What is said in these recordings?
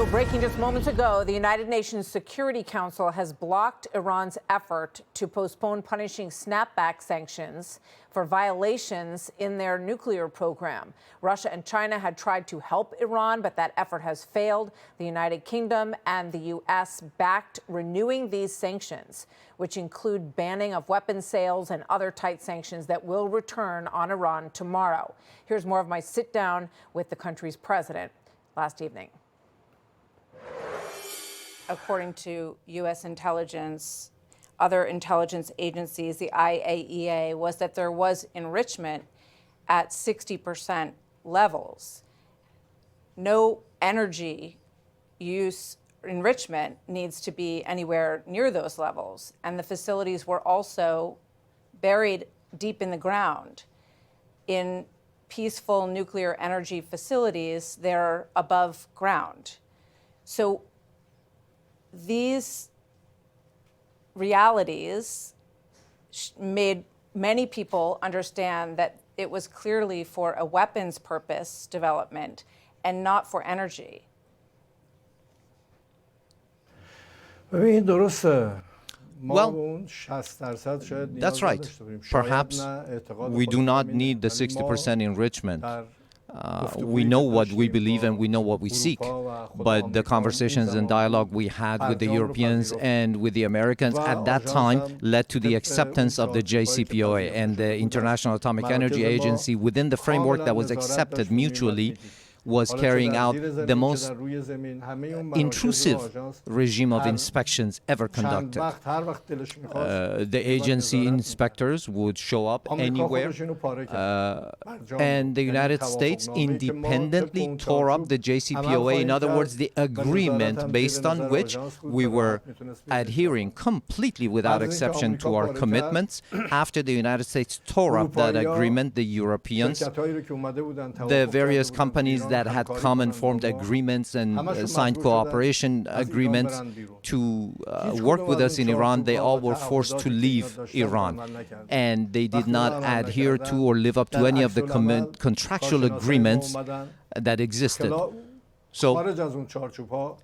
Breaking just moments ago, the United Nations Security Council has blocked Iran's effort to postpone punishing snapback sanctions for violations in their nuclear program. Russia and China had tried to help Iran, but that effort has failed. The United Kingdom and the U.S. backed renewing these sanctions, which include banning of weapons sales and other tight sanctions that will return on Iran tomorrow. Here's more of my sit down with the country's president last evening. According to U.S. intelligence, other intelligence agencies, the IAEA, was that there was enrichment at 60% levels. No energy use enrichment needs to be anywhere near those levels. And the facilities were also buried deep in the ground. In peaceful nuclear energy facilities, they're above ground. So these realities made many people understand that it was clearly for a weapons purpose development and not for energy. Well, that's right. Perhaps we do not need the 60% enrichment. We know what we believe and we know what we seek. But the conversations and dialogue we had with the Europeans and with the Americans at that time led to the acceptance of the JCPOA and the International Atomic Energy Agency within the framework that was accepted mutually was carrying out the most intrusive regime of inspections ever conducted. The agency inspectors would show up anywhere, and the United States independently tore up the JCPOA, in other words, the agreement based on which we were adhering completely without exception to our commitments. After the United States tore up that agreement, the Europeans, the various companies that had come and formed agreements and signed cooperation agreements to work with us in Iran, they all were forced to leave Iran. And they did not adhere to or live up to any of the contractual agreements that existed. So,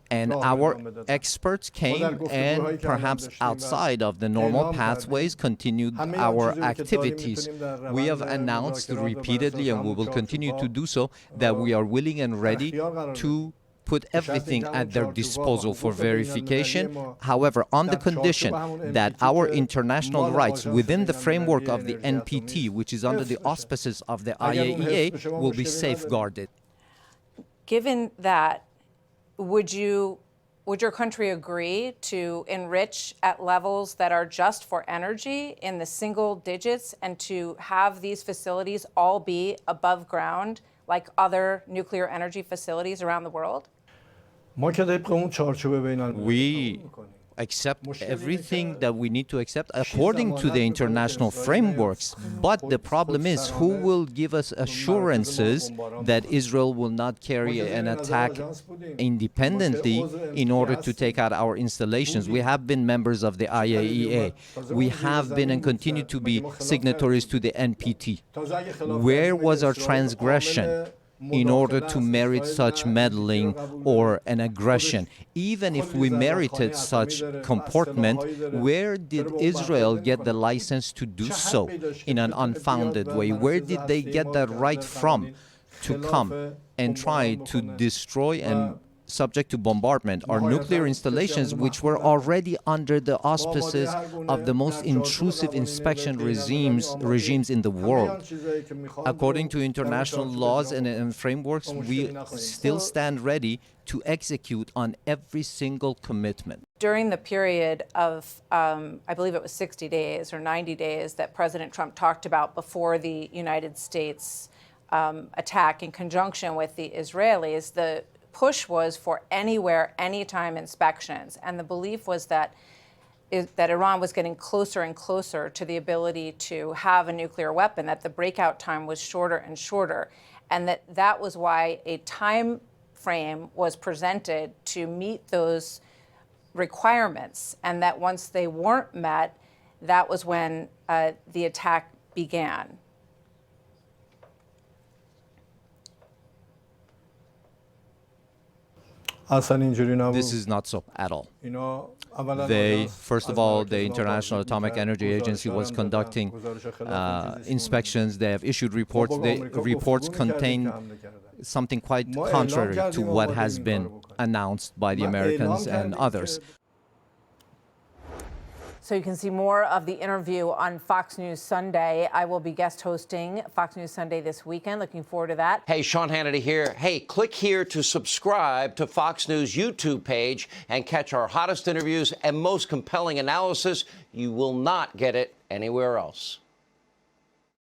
and our experts came and perhaps outside of the normal pathways continued our activities. We have announced repeatedly, and we will continue to do so, that we are willing and ready to put everything at their disposal for verification. However, on the condition that our international rights within the framework of the NPT, which is under the auspices of the IAEA, will be safeguarded. Given that, would your country agree to enrich at levels that are just for energy in the single digits and to have these facilities all be above ground like other nuclear energy facilities around the world? We accept everything that we need to accept according to the international frameworks. But the problem is, who will give us assurances that Israel will not carry an attack independently in order to take out our installations? We have been members of the IAEA. We have been and continue to be signatories to the NPT. Where was our transgression in order to merit such meddling or an aggression? Even if we merited such comportment, where did Israel get the license to do so in an unfounded way? Where did they get that right from to come and try to destroy and subject to bombardment our nuclear installations, which were already under the auspices of the most intrusive inspection regimes in the world? According to international laws and frameworks, we still stand ready to execute on every single commitment. During the period of, I believe it was 60 days or 90 days that President Trump talked about before the United States attack in conjunction with the Israelis, the push was for anywhere, anytime inspections. And the belief was that Iran was getting closer and closer to the ability to have a nuclear weapon, that the breakout time was shorter and shorter, and that was why a time frame was presented to meet those requirements, and that once they weren't met, that was when the attack began. This is not so at all. First of all, the International Atomic Energy Agency was conducting inspections. They have issued reports. The reports contain something quite contrary to what has been announced by the Americans and others. So you can see more of the interview on Fox News Sunday. I will be guest hosting Fox News Sunday this weekend. Looking forward to that. Hey, Sean Hannity here. Hey, click here to subscribe to Fox News YouTube page and catch our hottest interviews and most compelling analysis. You will not get it anywhere else.